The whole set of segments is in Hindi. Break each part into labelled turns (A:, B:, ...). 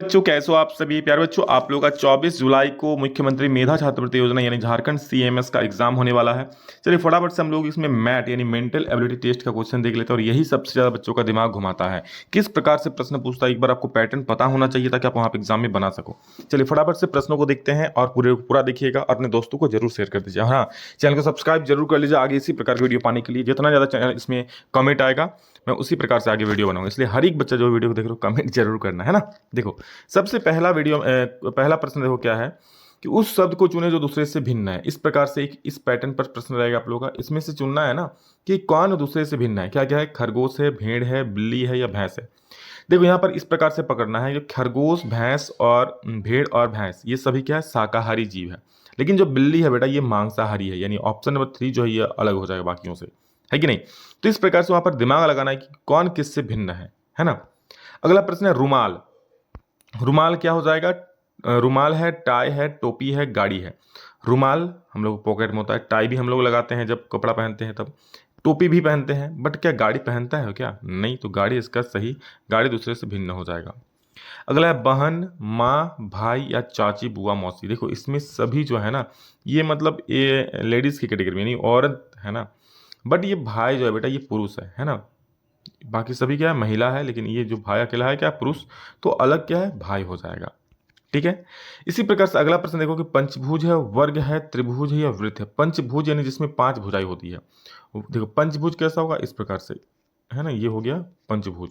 A: बच्चों कैसे हो आप सभी प्यारे बच्चों। आप लोगों का 24 जुलाई को मुख्यमंत्री मेधा छात्रवृत्ति योजना यानी झारखंड सीएमएस का एग्जाम होने वाला है। चलिए फटाफट से हम लोग इसमें मैट यानी मेंटल एबिलिटी टेस्ट का क्वेश्चन देख लेते हैं और यही सबसे ज्यादा बच्चों का दिमाग घुमाता है। किस प्रकार से प्रश्न पूछता है एक बार आपको पैटर्न पता होना चाहिए ताकि आप वहां पे एग्जाम में बना सको। चलिए फटाफट से प्रश्नों को देखते हैं और पूरा देखिएगा और अपने दोस्तों को जरूर शेयर कर दीजिए। हाँ, चैनल को सब्सक्राइब जरूर कर लीजिए आगे इसी प्रकार की वीडियो पाने के लिए। जितना ज्यादा चैनल इसमें कमेंट आएगा मैं उसी प्रकार से आगे वीडियो बनाऊंगा, इसलिए हर एक बच्चा जो वीडियो को देख रहे हो कमेंट जरूर करना है ना। देखो सबसे पहला प्रश्न देखो क्या है कि उस शब्द को चुने जो दूसरे से भिन्न है। इस प्रकार से इस पैटर्न पर प्रश्न रहेगा आप लोगों का। इसमें से चुनना है ना कि कौन दूसरे से भिन्न है। क्या क्या है, खरगोश है, भेड़ है, बिल्ली है या भैंस है। देखो यहाँ पर इस प्रकार से पकड़ना है, जो खरगोश, भैंस और भेड़ और भैंस ये सभी क्या है, शाकाहारी जीव है। लेकिन जो बिल्ली है बेटा ये मांसाहारी है, यानी ऑप्शन नंबर 3 जो है ये अलग हो जाएगा बाकियों से, है कि नहीं। तो इस प्रकार से वहां पर दिमाग लगाना है कि कौन किससे भिन्न है ना। अगला प्रश्न है रुमाल। रुमाल क्या हो जाएगा, रुमाल है, टाई है, टोपी है, गाड़ी है। रुमाल हम लोग पॉकेट में होता है, टाई भी हम लोग लगाते हैं जब कपड़ा पहनते हैं तब, टोपी भी पहनते हैं, बट क्या गाड़ी पहनता है क्या, नहीं। तो गाड़ी इसका सही, गाड़ी दूसरे से भिन्न हो जाएगा। अगला है बहन, माँ, भाई या चाची, बुआ, मौसी। देखो इसमें सभी जो है ना ये मतलब ये लेडीज की कैटेगरी में, यानी औरत है ना। बट ये भाई जो है बेटा ये पुरुष है ना। बाकी सभी क्या है, महिला है, लेकिन ये जो भाई अकेला है क्या, पुरुष। तो अलग क्या है, भाई हो जाएगा। ठीक है। इसी प्रकार से अगला प्रश्न देखो कि पंचभुज है, वर्ग है, त्रिभुज है या वृत्त है। पंचभुज यानी जिसमें 5 भुजाएं होती है। देखो पंचभुज कैसा होगा, इस प्रकार से है ना, ये हो गया पंचभुज।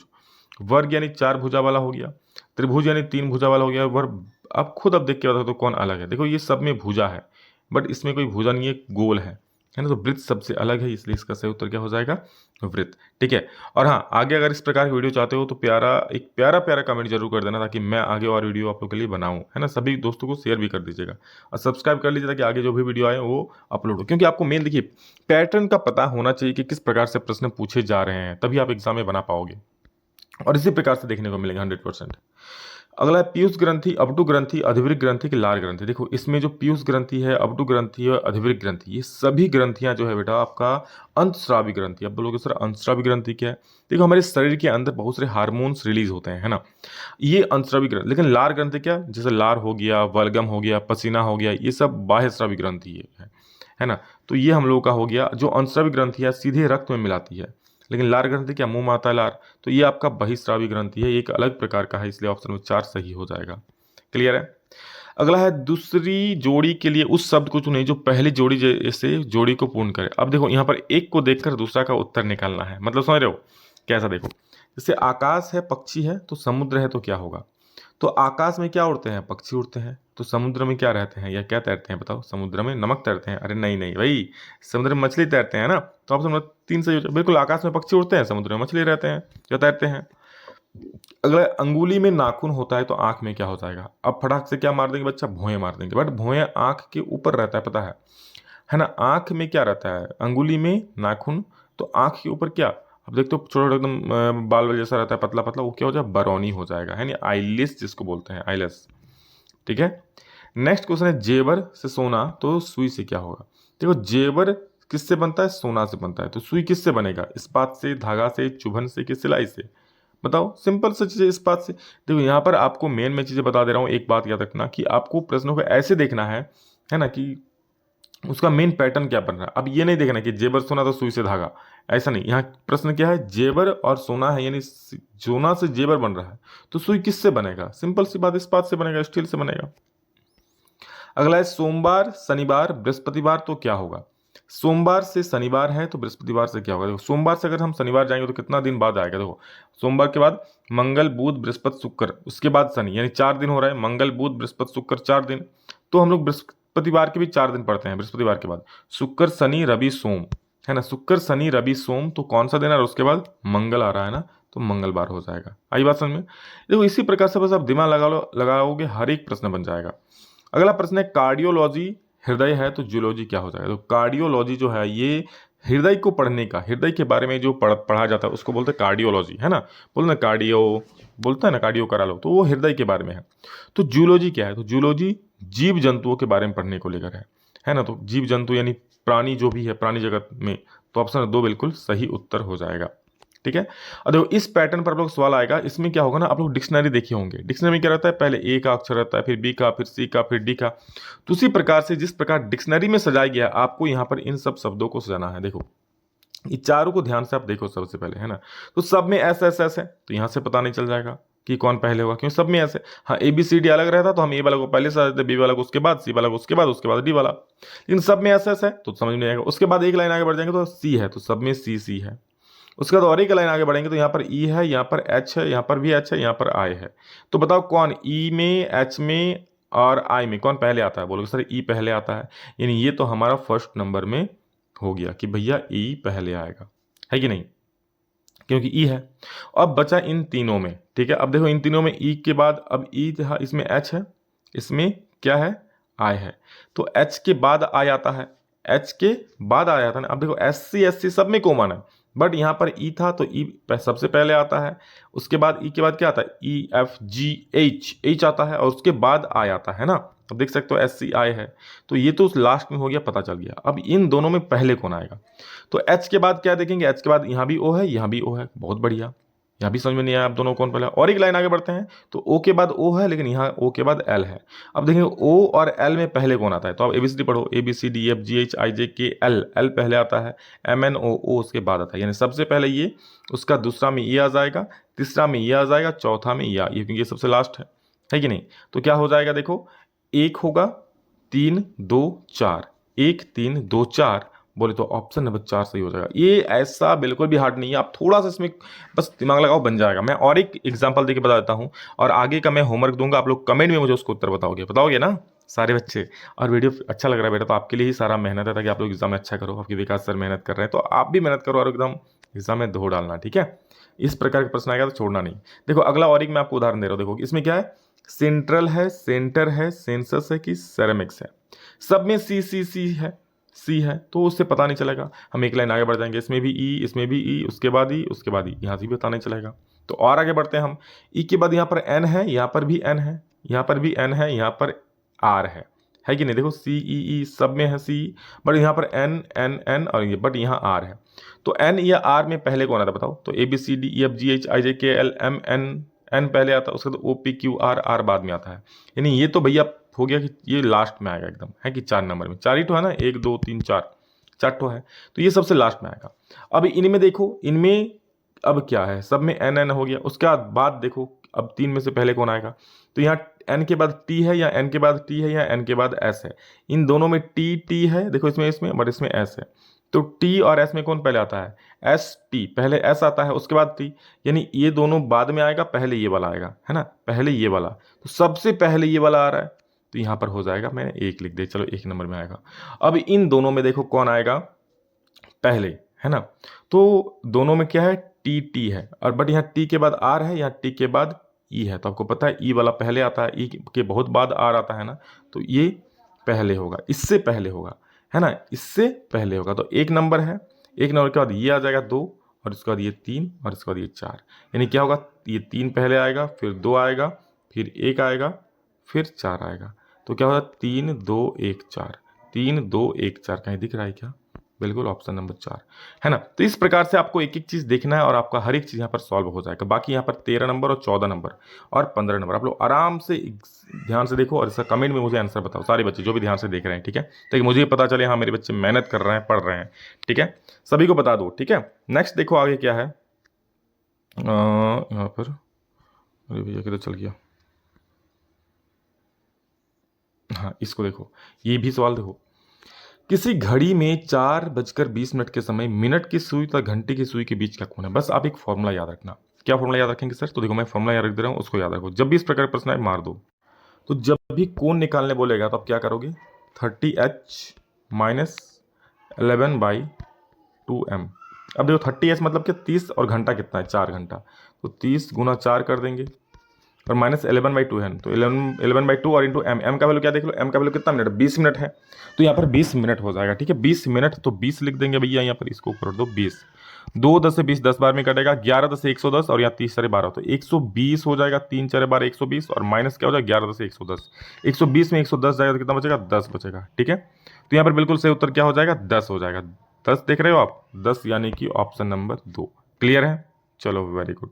A: वर्ग यानी 4 भुजा वाला हो गया, त्रिभुज यानी 3 भुजा वाला हो गया, वर्ग अब खुद अब देख के बता दो कौन अलग है। देखो ये सब में भुजा है बट इसमें कोई भुजा नहीं है, गोल है ना। तो वृत्त सबसे अलग है, इसलिए इसका सही उत्तर क्या हो जाएगा, वृत्त। ठीक है। और हाँ, आगे अगर इस प्रकार की वीडियो चाहते हो तो एक प्यारा प्यारा कमेंट जरूर कर देना ताकि मैं आगे और वीडियो आप लोग के लिए बनाऊं, है ना। सभी दोस्तों को शेयर भी कर दीजिएगा और सब्सक्राइब कर लीजिए ताकि आगे जो भी वीडियो आए वो अपलोड हो। क्योंकि आपको मेन देखिए पैटर्न का पता होना चाहिए कि किस प्रकार से प्रश्न पूछे जा रहे हैं, तभी आप एग्जाम में बना पाओगे और इसी प्रकार से देखने को मिलेगा 100%। अगला है पीयूष ग्रंथि, अपटू ग्रंथि, अधिवृक्क ग्रंथि की लार ग्रंथि। देखो इसमें जो पीयूष ग्रंथि है, अपटू ग्रंथि है और अधिवृक्क ग्रंथि, ये सभी ग्रंथियां जो है बेटा आपका अंतस्रावी ग्रंथि। अब बोलोगे सर अंतस्रावी ग्रंथि क्या है। देखो हमारे शरीर के अंदर बहुत सारे हार्मोन्स रिलीज होते हैं, है ना, ये अंतस्रावी ग्रंथि। लेकिन लार ग्रंथि क्या, जैसे लार हो गया, वलगम हो गया, पसीना हो गया, ये सब बाह्यस्रावी ग्रंथि है ना। तो ये हम लोग का हो गया। जो अंतस्रावी ग्रंथि है सीधे रक्त में मिलाती है, लेकिन लार ग्रंथि क्या, मुंह में आता है लार, तो ये आपका बहिस्रावी ग्रंथि है, एक अलग प्रकार का है, इसलिए ऑप्शन नंबर 4 सही हो जाएगा। क्लियर है। अगला है दूसरी जोड़ी के लिए उस शब्द को चुने जो पहली जोड़ी जैसे जोड़ी को पूर्ण करे। अब देखो यहाँ पर एक को देखकर दूसरा का उत्तर निकालना है, मतलब समझ रहे हो कैसा। देखो जैसे आकाश है, पक्षी है, तो समुद्र है तो क्या होगा। तो आकाश में क्या उड़ते हैं, पक्षी उड़ते हैं। तो समुद्र में क्या रहते हैं या क्या तैरते हैं, बताओ। समुद्र में नमक तैरते हैं। अरे नहीं नहीं भाई, समुद्र में मछली तैरते हैं ना। तो ऑप्शन नंबर 3 सही हो जाएगा। बिल्कुल, आकाश में पक्षी उड़ते हैं, समुद्र में मछली रहते हैं या तैरते हैं। अगला अंगुली में नाखून होता है तो आंख में क्या हो जाएगा। अब फटाक से क्या मार देंगे बच्चा, भौएं मार देंगे, बट भौएं आंख के ऊपर रहता है, पता है ना। आंख में क्या रहता है, अंगुली में नाखून, तो आंख के ऊपर क्या, अब देखते हो छोटा एकदम बाल वाल जैसा रहता है, पतला पतला, वो क्या हो जाए, बरौनी हो जाएगा, है ना, आईलिस जिसको बोलते हैं, आईलेस। ठीक है। नेक्स्ट क्वेश्चन है जेवर से सोना तो सुई से क्या होगा। देखो जेवर किससे बनता है, सोना से बनता है, तो सुई किससे बनेगा, इस्पात से, धागा से, चुभन से कि सिलाई से। बताओ, सिंपल सी चीज़ है, इस्पात से। देखो यहाँ पर आपको मेन मैं चीज़ें बता दे रहा हूँ, एक बात याद रखना कि आपको प्रश्नों को ऐसे देखना है ना, कि उसका मेन पैटर्न क्या बन रहा है। अब ये नहीं देखना कि जेवर सोना तो सुई से धागा, ऐसा नहीं। यहाँ प्रश्न क्या है, जेवर और सोना है, यानी सोना से जेवर बन रहा है, तो सुई किससे बनेगा, सिंपल सी बात, इस्पात से बनेगा, स्टील से बनेगा। अगला है सोमवार, शनिवार, बृहस्पतिवार तो क्या होगा। सोमवार से शनिवार है तो बृहस्पतिवार से क्या होगा। देखो सोमवार से अगर हम शनिवार जाएंगे तो कितना दिन बाद आएगा। देखो सोमवार के बाद मंगल, बुध, बृहस्पति, शुक्र, उसके बाद शनि, यानी 4 दिन हो रहा है। मंगल, बुध, बृहस्पति, शुक्र 4 दिन। तो हम लोग बृहस्पतिवार के भी 4 दिन पढ़ते हैं। बृहस्पतिवार के बाद शुक्र, शनि, रवि, सोम, है ना। शुक्र, शनि, रवि, सोम, तो कौन सा दिन है, और उसके बाद मंगल आ रहा है ना, तो मंगलवार हो जाएगा। आई बात समझ में। देखो इसी प्रकार से बस आप दिमाग लगाओगे, हर एक प्रश्न बन जाएगा। अगला प्रश्न है कार्डियोलॉजी हृदय है तो जूलॉजी क्या हो जाएगा। तो कार्डियोलॉजी जो है ये हृदय को पढ़ने का, हृदय के बारे में जो पढ़ा जाता है उसको बोलते हैं कार्डियोलॉजी, है ना। बोलते ना कार्डियो, बोलता है ना कार्डियो करा लो, तो वो हृदय के बारे में है। तो जूलॉजी क्या है, तो जूलॉजी जीव जंतुओं के बारे में पढ़ने को लेकर है ना। तो जीव जंतु यानी प्राणी जो भी है प्राणी जगत में, तो ऑप्शन 2 बिल्कुल सही उत्तर हो जाएगा। ठीक है। और देखो इस पैटर्न पर आप लोग सवाल आएगा, इसमें क्या होगा ना, आप लोग डिक्शनरी देखे होंगे, डिक्शनरी में क्या रहता है, पहले ए का अक्षर रहता है, फिर बी का, फिर सी का, फिर डी का। तो उसी प्रकार से जिस प्रकार डिक्शनरी में सजाया गया है, आपको यहाँ पर इन सब शब्दों को सजाना है। देखो ये चारों को ध्यान से आप देखो सबसे पहले, है ना। तो सब में एस एस एस है, तो यहाँ से पता नहीं चल जाएगा कि कौन पहले होगा, क्यों सब में ऐसे। हाँ ए बी सी डी अलग रहता तो हम ए वाला को पहले सजा देते, बी वाला को उसके बाद, सी वाला को उसके बाद डी वाला। लेकिन सब में एस एस है तो समझ में आएगा। उसके बाद एक लाइन आगे बढ़ जाएंगे तो सी है, तो सब में सी सी है। उसके बाद और एक लाइन आगे बढ़ेंगे तो यहाँ पर ई है, यहाँ पर एच है, यहाँ पर भी एच है, यहाँ पर आई है। तो बताओ कौन ई में, एच में और आई में कौन पहले आता है? बोलोगे सर ई पहले आता है, यानी ये तो हमारा फर्स्ट नंबर में हो गया कि भैया ई पहले आएगा, है कि नहीं, क्योंकि ई है। अब बचा इन तीनों में, ठीक है। अब देखो इन तीनों में ई के बाद, अब ई था, इसमें एच है, इसमें क्या है, आई है। तो एच के बाद आई आता है, एच के बाद आ जाता है ना। अब देखो एस सी सब में कॉमन है, बट यहाँ पर ई था तो ई सबसे पहले आता है। उसके बाद ई के बाद क्या आता है, ई एफ जी एच, एच आता है, और उसके बाद आई आता है ना। अब देख सकते हो एस सी आई है, तो ये तो लास्ट में हो गया, पता चल गया। अब इन दोनों में पहले कौन आएगा, तो एच के बाद क्या देखेंगे, एच के बाद यहाँ भी ओ है, यहाँ भी ओ है, बहुत बढ़िया। यहाँ भी समझ में नहीं आया आप दोनों कौन पहले। और एक लाइन आगे बढ़ते हैं तो ओ के बाद ओ है, लेकिन यहाँ ओ के बाद एल है। अब देखेंगे ओ और एल में पहले कौन आता है, तो आप एबीसीडी पढ़ो, A B C D F G H I J K L, L पहले आता है, एम एन ओ ओ उसके बाद आता है, यानी सबसे पहले ये, उसका दूसरा में ये आ जाएगा, तीसरा में ये आ जाएगा, चौथा में ये क्योंकि ये सबसे लास्ट है कि नहीं। तो क्या हो जाएगा, देखो एक होगा 3 2 4, 1 3 2 4, बोले तो ऑप्शन नंबर 4 सही हो जाएगा। ये ऐसा बिल्कुल भी हार्ड नहीं है, आप थोड़ा सा इसमें बस दिमाग लगाओ, बन जाएगा। मैं और एक एग्जांपल देके बता देता हूँ, और आगे का मैं होमवर्क दूंगा, आप लोग कमेंट में मुझे उसको उत्तर बताओगे ना सारे बच्चे। और वीडियो अच्छा लग रहा है बेटा तो आपके लिए ही सारा मेहनत है, ताकि आप लोग एग्जाम में अच्छा करो। आपके विकास सर मेहनत कर रहे हैं तो आप भी मेहनत करो और एकदम एग्जाम में धो डालना, ठीक है। इस प्रकार का प्रश्न आएगा तो छोड़ना नहीं। देखो अगला और एक मैं आपको उदाहरण दे रहा हूँ, देखो इसमें क्या है, सेंट्रल है, सेंटर है, सेंसस है कि सेरेमिक्स है। सब में सी सी सी है, सी है, तो उससे पता नहीं चलेगा। हम एक लाइन आगे बढ़ जाएंगे, इसमें भी ई, इसमें भी ई, उसके बाद ई, उसके बाद ई, यहाँ से भी पता नहीं चलेगा। तो और आगे बढ़ते हैं हम, ई के बाद यहाँ पर एन है, यहाँ पर भी एन है, यहाँ पर भी एन है, यहाँ पर आर है कि नहीं। देखो सी ई ई सब में है सी, बट यहाँ पर एन एन एन और ये, बट यहाँ आर है। तो एन या आर में पहले कौन आता है बताओ, तो A B C D E F G H I J K L M N, N पहले आता है, उसके बाद O P Q R, R बाद में आता है। यानी ये तो भैया हो गया कि ये लास्ट में आएगा एकदम, है कि 4 नंबर में, 4 ही तो है ना, 1 2 3 4, 4 तो है, तो ये सबसे लास्ट में आएगा। अब इनमें देखो, इनमें अब क्या है, सब में एन एन हो गया। उसके बाद देखो अब 3 में से पहले कौन आएगा, तो यहाँ एन के बाद टी है, या एन के बाद टी है, या एन के बाद एस है। इन दोनों में टी टी है, देखो इसमें बट इसमें एस है। तो टी और एस में कौन पहले आता है, एस टी, पहले एस आता है उसके बाद टी, यानी ये दोनों बाद में आएगा, पहले ये वाला आएगा, है ना, पहले ये वाला। तो सबसे पहले ये वाला आ रहा है, तो यहाँ पर हो जाएगा, मैंने 1 लिख दिया, चलो 1 नंबर में आएगा। अब इन दोनों में देखो कौन आएगा पहले, है ना। तो दोनों में क्या है, टी टी है, और बट यहाँ टी के बाद आर है, यहाँ टी के बाद ई है। तो आपको पता है ई वाला पहले आता है, ई के बहुत बाद आर आता है ना, तो ये पहले होगा, इससे पहले होगा, है ना, इससे पहले होगा। तो 1 नंबर है, 1 नंबर के बाद ये आ जाएगा 2, और इसके बाद ये 3, और इसके बाद ये 4। यानी क्या होगा, ये 3 पहले आएगा, फिर 2 आएगा, फिर 1 आएगा, फिर 4 आएगा। तो क्या होगा, 3 2 1 4, 3 2 1 4, कहीं दिख रहा है क्या, बिल्कुल ऑप्शन नंबर 4, है ना। तो इस प्रकार से आपको एक एक चीज देखना है, और आपका हर एक चीज यहाँ पर सॉल्व हो जाएगा। बाकी यहाँ पर 13 नंबर और 14 नंबर और 15 नंबर आप लोग आराम से ध्यान से देखो, और इसका कमेंट में मुझे आंसर बताओ, सारे बच्चे जो भी ध्यान से देख रहे हैं, ठीक है, ताकि मुझे पता चले हाँ मेरे बच्चे मेहनत कर रहे हैं, पढ़ रहे हैं, ठीक है, सभी को बता दो, ठीक है। नेक्स्ट देखो आगे क्या है, यहाँ पर अरे भैया किधर चल गया, हाँ इसको देखो, ये भी सवाल देखो, किसी घड़ी में 4:20 के समय मिनट की सुई तथा घंटे की सुई के बीच का कोण है। बस आप एक फॉर्मूला याद रखना। क्या फॉर्मूला याद रखेंगे सर, तो देखो मैं फॉर्मूला याद रख दे रहा हूँ, उसको याद रखो। जब भी इस प्रकार का प्रश्न आए मार दो। तो जब भी कोण निकालने बोलेगा तो आप क्या करोगे, 30h माइनस 11/2m। अब देखो 30h मतलब क्या, 30, और घंटा कितना है, 4 घंटा, तो 30 गुना 4 कर देंगे, और माइनस 11/2 है, तो 11/2 और इंटू एम, एम का वैल्यू क्या देख लो, एम का वैल्यू कितना मिनट, 20 मिनट है, तो यहाँ पर 20 मिनट हो जाएगा, ठीक है, 20 मिनट, तो 20 लिख देंगे भैया, यहाँ पर इसको कर दो 20, 2 10 से 20 10 बार में कटेगा, 11 10 से 110, और यहाँ 30 4 12, तो 120 हो जाएगा, 3 4 12 120, और माइनस क्या हो जाएगा, 11 10 से 110, 120 में 110 जाएगा तो कितना बचेगा, 10 बचेगा, ठीक है। तो यहाँ पर बिल्कुल सही उत्तर क्या हो जाएगा, 10 हो जाएगा, 10 देख रहे हो आप, 10 यानी कि ऑप्शन नंबर 2, क्लियर है। चलो वेरी गुड।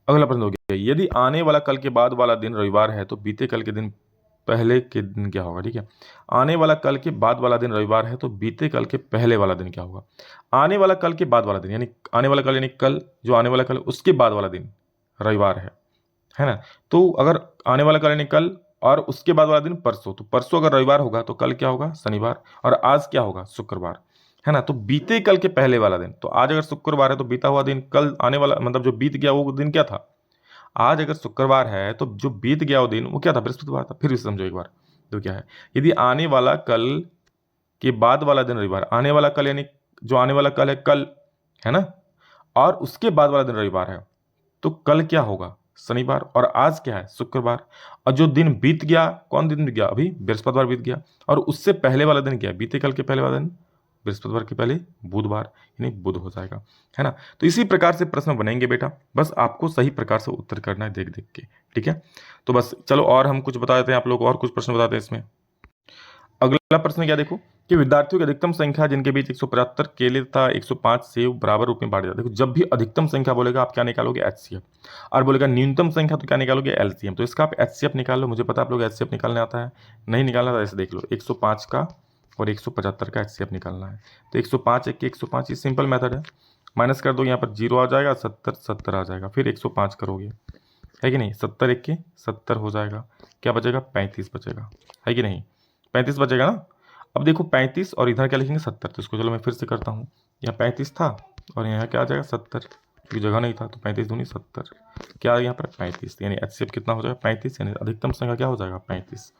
A: अगला प्रश्न हो गया, यदि आने वाला कल के बाद वाला दिन रविवार है तो बीते कल के दिन पहले के दिन क्या होगा। ठीक है, आने वाला कल के बाद वाला दिन रविवार है तो बीते कल के पहले वाला दिन क्या होगा। आने वाला कल के बाद वाला दिन यानी आने वाला कल यानी कल, जो आने वाला कल उसके बाद वाला दिन रविवार है ना। तो अगर आने वाला कल यानी कल और उसके बाद वाला दिन परसों, तो परसों अगर रविवार होगा तो कल क्या होगा, शनिवार, और आज क्या होगा, शुक्रवार, है ना। तो बीते कल के पहले वाला दिन, तो आज अगर शुक्रवार है तो बीता हुआ दिन कल आने वाला मतलब जो बीत गया वो दिन क्या था, आज अगर शुक्रवार है तो जो बीत गया वो दिन वो क्या था, बृहस्पतिवार था। फिर समझो एक बार, तो क्या है, यदि आने वाला कल के बाद वाला दिन रविवार, आने वाला कल यानी जो आने वाला कल है कल, है ना, और उसके बाद वाला दिन रविवार है, तो कल क्या होगा, शनिवार, और आज क्या है, शुक्रवार। और जो दिन बीत गया, कौन दिन बीत गया, अभी बृहस्पतिवार बीत गया, और उससे पहले वाला दिन क्या है, बीते कल के पहले वाला दिन बृहस्पतिवार के पहले बुधवार, यानी बुध हो जाएगा, है ना। तो इसी प्रकार से प्रश्न बनेंगे बेटा, बस आपको सही प्रकार से उत्तर करना है देख देख के। ठीक है, तो बस चलो और हम कुछ बता देते हैं, आप लोग और कुछ प्रश्न बताते हैं इसमें। अगला प्रश्न क्या देखो कि विद्यार्थियों की अधिकतम संख्या जिनके बीच 175 केले तथा 105 सेब बराबर रूप में बांटे जाते हैं। देखो जब भी अधिकतम संख्या बोलेगा आप क्या निकालोगे, एचसीएफ, और बोलेगा न्यूनतम संख्या तो क्या निकालोगे, एलसीएम। तो इसका आप एचसीएफ निकाल लो, मुझे पता आप लोग एचसीएफ निकालने आता है, नहीं निकालना था ऐसे देख लो, 105 का और 175 का एचसीएफ निकालना है। तो 105 एक 105, ये सिंपल मेथड है, माइनस कर दो, यहाँ पर 0 आ जाएगा, 70 आ जाएगा, फिर 105 करोगे, है कि नहीं, 70 एक के 70 हो जाएगा, क्या बचेगा, 35 बचेगा, है कि नहीं, 35 बचेगा ना। अब देखो 35 और इधर क्या लिखेंगे, 70, तो इसको चलो मैं फिर से करता हूँ, यहाँ 35 था और यहाँ क्या आ जाएगा 70, क्योंकि जगह नहीं था, तो 35 दूनी 70, क्या यहाँ पर 35, यानी एचसीएफ कितना हो जाएगा 35, यानी अधिकतम संख्या क्या हो जाएगा 35।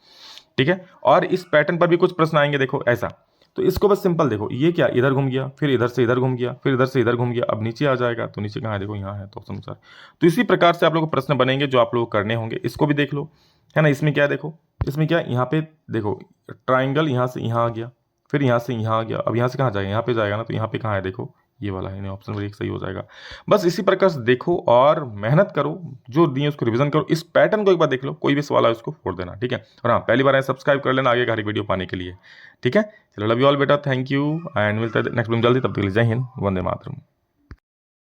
A: ठीक है, और इस पैटर्न पर भी कुछ प्रश्न आएंगे देखो ऐसा, तो इसको बस सिंपल देखो, ये क्या इधर घूम गया, फिर इधर से इधर घूम गया, फिर इधर से इधर घूम गया, अब नीचे आ जाएगा, तो नीचे कहाँ है, देखो यहाँ है, तो ऑप्शन अनुसार। तो इसी प्रकार से आप लोग को प्रश्न बनेंगे जो आप लोग को करने होंगे, इसको भी देख लो, है ना। इसमें क्या है देखो, इसमें क्या यहाँ पे देखो ट्राइंगल यहाँ से यहाँ आ गया, फिर यहाँ से यहाँ आ गया, अब यहाँ से कहाँ जाएगा, यहाँ पे जाएगा ना, तो यहाँ पे कहाँ है देखो, ये वाला है, ऑप्शन नंबर 1 सही हो जाएगा। बस इसी प्रकार से देखो और मेहनत करो, जो दिए उसको रिवीजन करो, इस पैटर्न को एक बार देख लो, कोई भी सवाल है उसको फोड़ देना। ठीक है, और हाँ पहली बार आए सब्सक्राइब कर लेना आगे का हर एक वीडियो पाने के लिए। ठीक है, चलो लव यू ऑल बेटा, थैंक यू, एंड मिलता है नेक्स्ट वीडियो जल्दी, तब तक के लिए जय हिंद, वंदे मातरम।